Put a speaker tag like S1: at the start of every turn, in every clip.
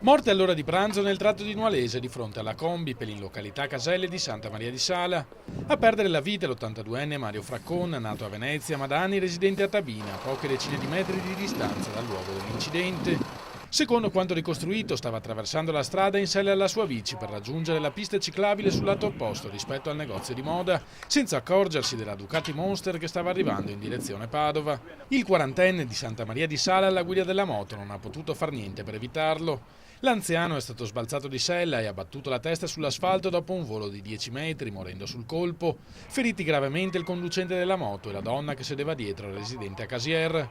S1: Morte all'ora di pranzo nel tratto di Nualese di fronte alla Combipel in località Caselle di Santa Maria di Sala. A perdere la vita l'82enne Mario Fraccon, nato a Venezia ma da anni residente a Tabina, a poche decine di metri di distanza dal luogo dell'incidente. Secondo quanto ricostruito, stava attraversando la strada in sella alla sua bici per raggiungere la pista ciclabile sul lato opposto rispetto al negozio di moda, senza accorgersi della Ducati Monster che stava arrivando in direzione Padova. Il quarantenne di Santa Maria di Sala alla guida della moto non ha potuto far niente per evitarlo. L'anziano è stato sbalzato di sella e ha battuto la testa sull'asfalto dopo un volo di 10 metri, morendo sul colpo. Feriti gravemente il conducente della moto e la donna che sedeva dietro, residente a Casier.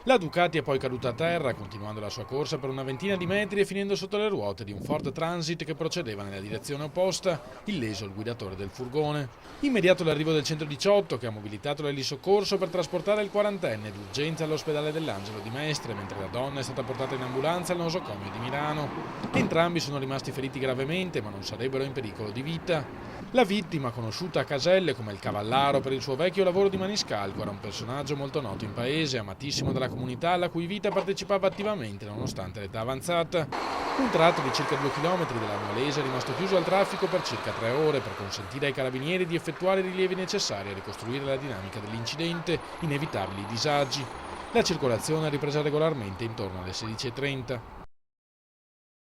S1: La Ducati è poi caduta a terra, continuando la sua corsa per una ventina di metri e finendo sotto le ruote di un Ford Transit che procedeva nella direzione opposta, illeso il guidatore del furgone. Immediato l'arrivo del 118 che ha mobilitato l'elisoccorso per trasportare il quarantenne d'urgenza all'ospedale dell'Angelo di Mestre, mentre la donna è stata portata in ambulanza al nosocomio di Milano. Entrambi sono rimasti feriti gravemente ma non sarebbero in pericolo di vita. La vittima, conosciuta a Caselle come il Cavallaro per il suo vecchio lavoro di maniscalco, era un personaggio molto noto in paese, amatissimo dalla comunità alla cui vita partecipava attivamente nonostante l'età avanzata. Un tratto di circa 2 chilometri della Nualese è rimasto chiuso al traffico per circa 3 ore per consentire ai carabinieri di effettuare i rilievi necessari a ricostruire la dinamica dell'incidente, inevitabili disagi. La circolazione è ripresa regolarmente intorno alle 16:30.